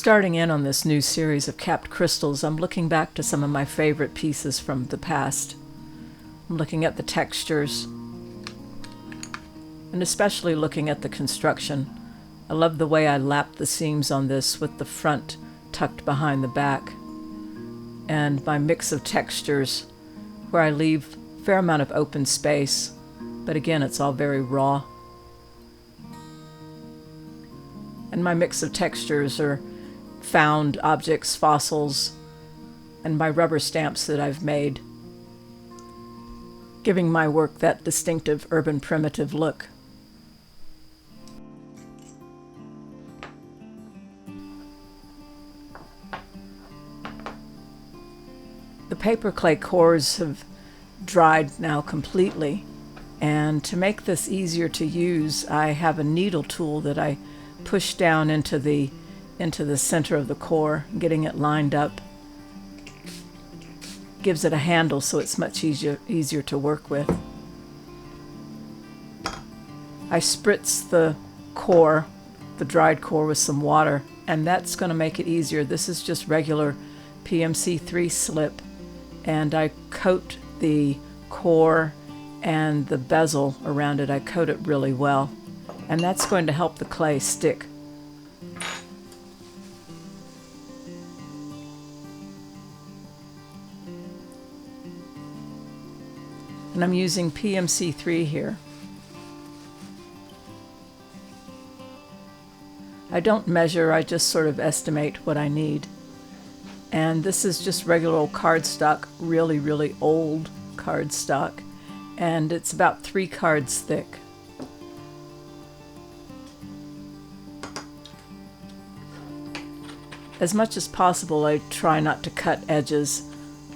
Starting in on this new series of capped crystals, I'm looking back to some of my favorite pieces from the past. I'm looking at the textures, and especially looking at the construction. I love the way I lapped the seams on this with the front tucked behind the back, and my mix of textures where I leave a fair amount of open space, but again, it's all very raw. And my mix of textures are found objects, fossils, and my rubber stamps that I've made, giving my work that distinctive urban primitive look. The paper clay cores have dried now completely, and to make this easier to use, I have a needle tool that I push down into the center of the core, getting it lined up. Gives it a handle so it's much easier to work with. I spritz the core, the dried core, with some water, and that's going to make it easier. This is just regular PMC3 slip, and I coat the core and the bezel around it. I coat it really well, and that's going to help the clay stick. And I'm using PMC3 here. I don't measure, I just sort of estimate what I need. And this is just regular old cardstock, really, really old cardstock. And it's about 3 cards thick. As much as possible, I try not to cut edges.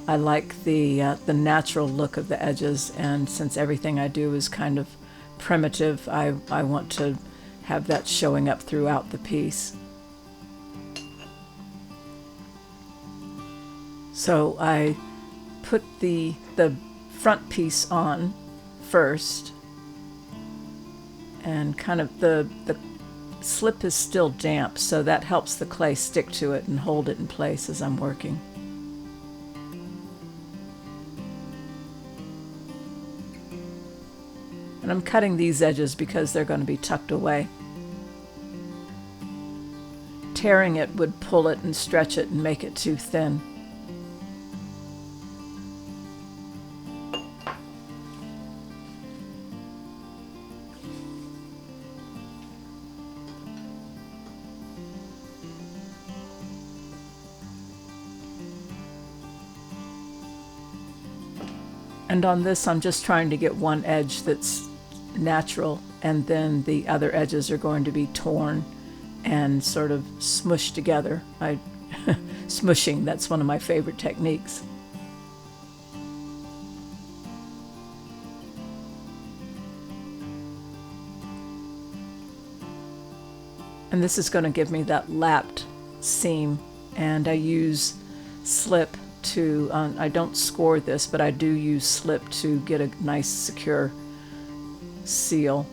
I like the natural look of the edges, and since everything I do is kind of primitive, I want to have that showing up throughout the piece. So I put the front piece on first, and kind of the slip is still damp, so that helps the clay stick to it and hold it in place as I'm working. And I'm cutting these edges because they're going to be tucked away. Tearing it would pull it and stretch it and make it too thin. And on this, I'm just trying to get one edge that's natural, and then the other edges are going to be torn and sort of smushed together. Smushing, that's one of my favorite techniques. And this is going to give me that lapped seam, and I use slip to, I don't score this, but I do use slip to get a nice secure seal.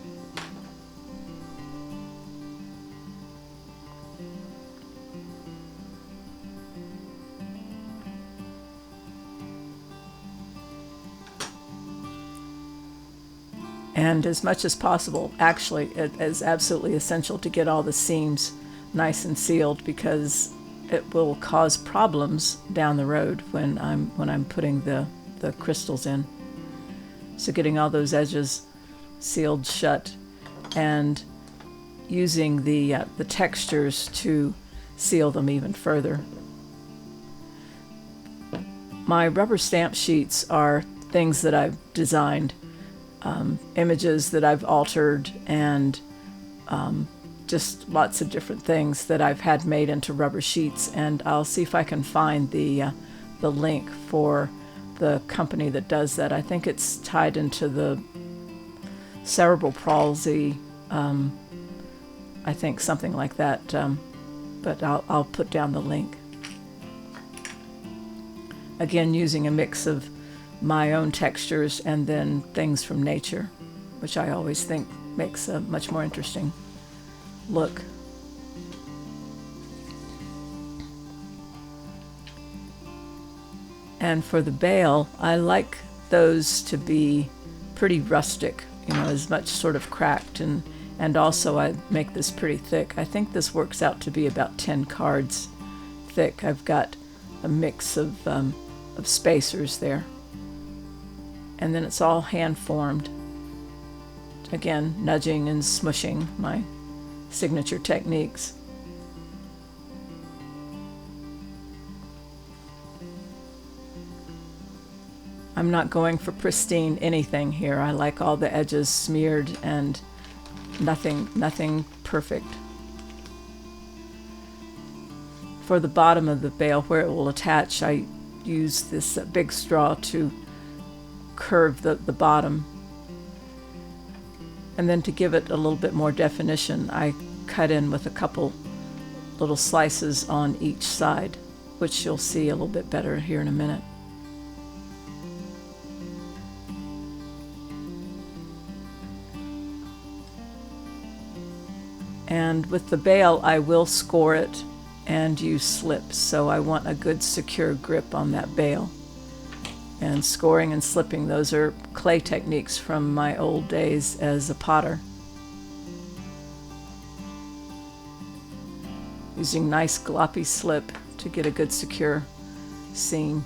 And as much as possible, actually, it is absolutely essential to get all the seams nice and sealed, because it will cause problems down the road when I'm putting the crystals in. So getting all those edges sealed shut, and using the textures to seal them even further. My rubber stamp sheets are things that I've designed, images that I've altered, and just lots of different things that I've had made into rubber sheets. And I'll see if I can find the link for the company that does that. I think it's tied into the cerebral palsy, I think something like that, but I'll put down the link. Again, using a mix of my own textures and then things from nature, which I always think makes a much more interesting look. And for the bale, I like those to be pretty rustic, as much sort of cracked, and also I make this pretty thick. I think this works out to be about 10 cards thick. I've got a mix of spacers there. And then it's all hand formed. Again, nudging and smushing, my signature techniques. I'm not going for pristine anything here. I like all the edges smeared and nothing perfect. For the bottom of the bale where it will attach, I use this big straw to curve the bottom. And then to give it a little bit more definition, I cut in with a couple little slices on each side, which you'll see a little bit better here in a minute. And with the bale, I will score it and use slips, so I want a good secure grip on that bale. And scoring and slipping, those are clay techniques from my old days as a potter. Using nice gloppy slip to get a good secure seam.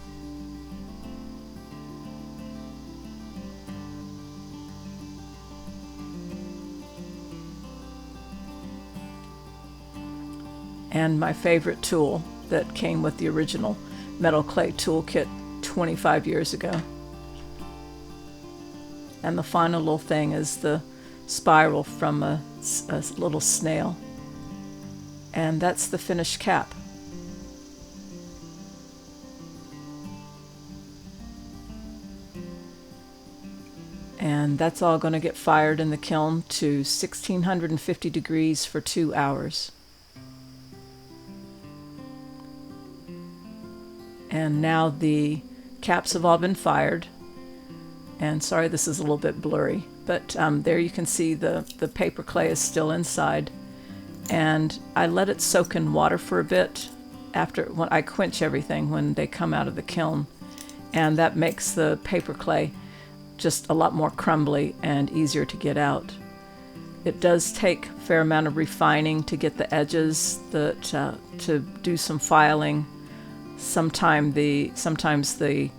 And my favorite tool that came with the original metal clay toolkit 25 years ago. And the final little thing is the spiral from a little snail. And that's the finished cap. And that's all going to get fired in the kiln to 1650 degrees for 2 hours. And now the caps have all been fired. And sorry, this is a little bit blurry, but there you can see the paper clay is still inside. And I let it soak in water for a bit when I quench everything when they come out of the kiln. And that makes the paper clay just a lot more crumbly and easier to get out. It does take a fair amount of refining to get the edges, to do some filing. Sometimes the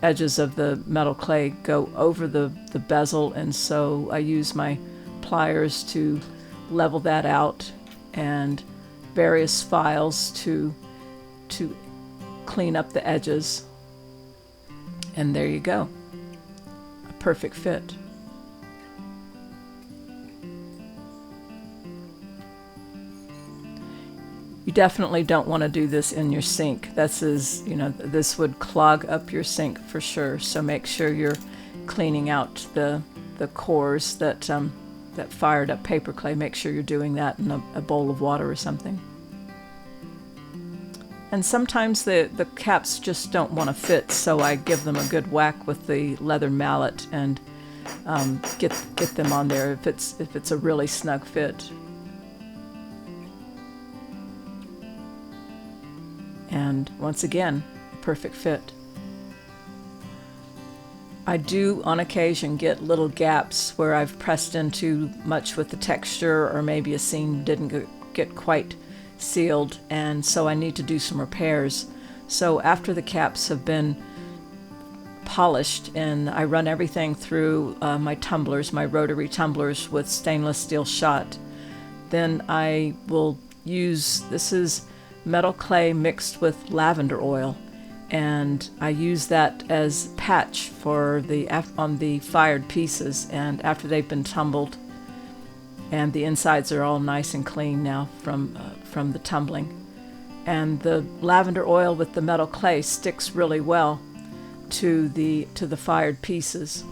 edges of the metal clay go over the bezel, and so I use my pliers to level that out, and various files to clean up the edges. And there you go. A perfect fit. You definitely don't want to do this in your sink. This would clog up your sink for sure. So make sure you're cleaning out the cores that fired up paper clay. Make sure you're doing that in a bowl of water or something. And sometimes the caps just don't want to fit, so I give them a good whack with the leather mallet and get them on there if it's a really snug fit. And once again, perfect fit. I do on occasion get little gaps where I've pressed in too much with the texture, or maybe a seam didn't get quite sealed, and so I need to do some repairs. So after the caps have been polished and I run everything through my tumblers, my rotary tumblers with stainless steel shot, then I will use, this is metal clay mixed with lavender oil, and I use that as patch for on the fired pieces. And after they've been tumbled and the insides are all nice and clean now from the tumbling, and the lavender oil with the metal clay sticks really well to the fired pieces.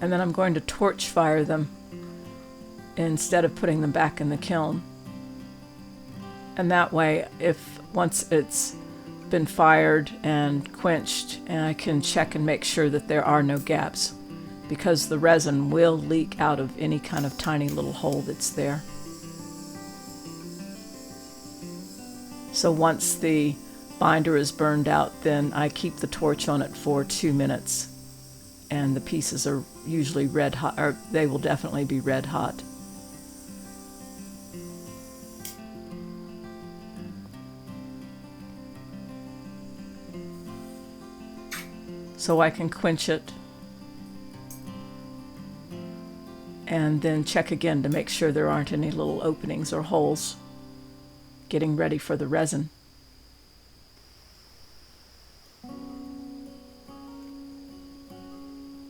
And then I'm going to torch fire them instead of putting them back in the kiln. And that way, once it's been fired and quenched, and I can check and make sure that there are no gaps, because the resin will leak out of any kind of tiny little hole that's there. So once the binder is burned out, then I keep the torch on it for 2 minutes, and the pieces are usually red hot, or they will definitely be red hot. So I can quench it and then check again to make sure there aren't any little openings or holes, getting ready for the resin.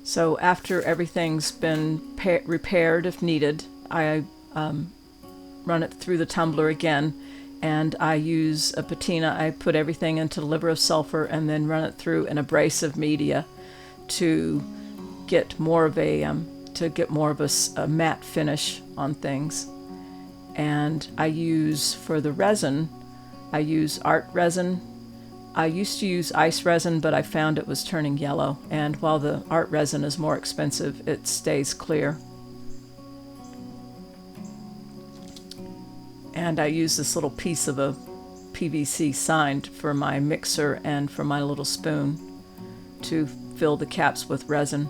So after everything's been repaired, if needed, I run it through the tumbler again, and I use a patina. I put everything into liver of sulfur and then run it through an abrasive media to get more of a matte finish on things. And I use, for the resin, I use art resin. I used to use ice resin, but I found it was turning yellow, and while the art resin is more expensive, it stays clear. And I use this little piece of a PVC sign for my mixer and for my little spoon to fill the caps with resin.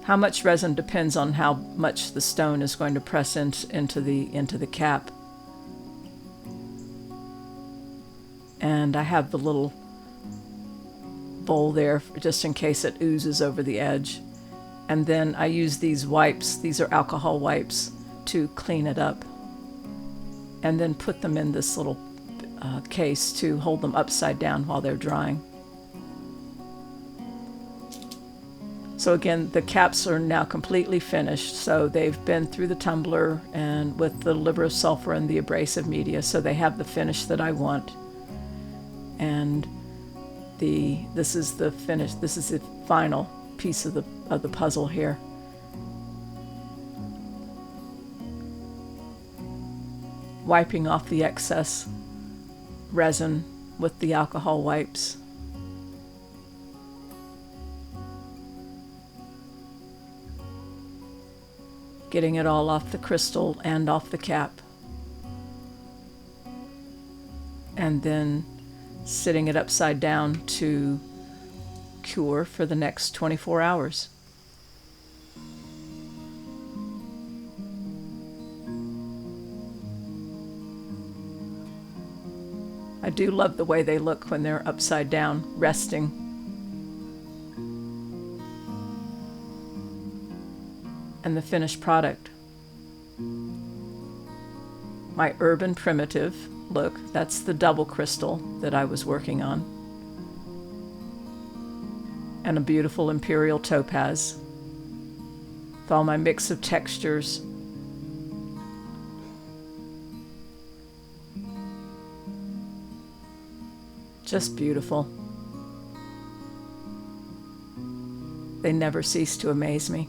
How much resin depends on how much the stone is going to press into the cap. And I have the little bowl there just in case it oozes over the edge. And then I use these wipes, these are alcohol wipes, to clean it up. And then put them in this little case to hold them upside down while they're drying. So again, the caps are now completely finished. So they've been through the tumbler and with the liver of sulfur and the abrasive media, so they have the finish that I want. And this is the finish. This is the final piece of the puzzle here. Wiping off the excess resin with the alcohol wipes. Getting it all off the crystal and off the cap. And then sitting it upside down to cure for the next 24 hours. I do love the way they look when they're upside down, resting. And the finished product. My urban primitive look, that's the double crystal that I was working on. And a beautiful imperial topaz with all my mix of textures. Just beautiful. They never cease to amaze me.